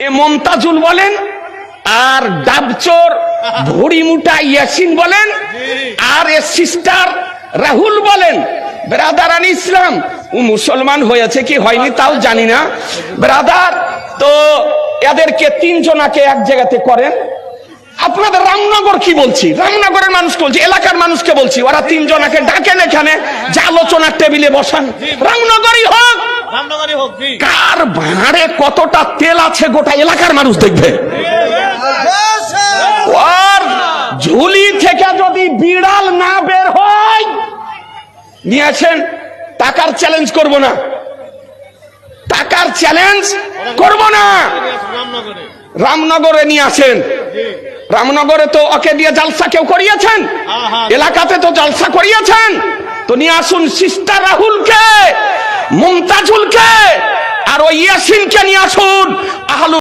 এ মমতাজুল বলেন, আর ডাবচোর ভুড়িমুটা ইয়াসিন বলেন, আর এ সিস্টার রাহুল বলেন। ব্রাদারান ইসলাম, ও মুসলমান হয়েছে কি হয়নি তাও জানি না ব্রাদার। তো এদেরকে তিনজনাকে এক জায়গাতে করেন। আপনাদের রামনগর কি বলছি, রামনগরের মানুষকে বলছি, এলাকার মানুষকে বলছি, ওরা তিনজনাকে ডাকেন এখানে, যে আলোচনার টেবিলে বসান। রামনগরই হোক, কার ভাঁড়ে কতটা তেল আছে গোটা এলাকার মানুষ দেখবে। ওর ঝুলি থেকে যদি বিড়াল না বের হয়, নিয়েছেন টাকার চ্যালেঞ্জ করব না, টাকার চ্যালেঞ্জ করব না। রামনগরে নিয়ে আসেন, রামনগরে তো ওকে দিয়ে জালসা কেউ করিয়েছেন, এলাকাতে তো জালসা করিয়েছেন, তো নিয়ে আসুন সিস্টার রাহুলকে, মমতাজুলকে আর ওই ইয়াসিনকে নিয়ে আসুন।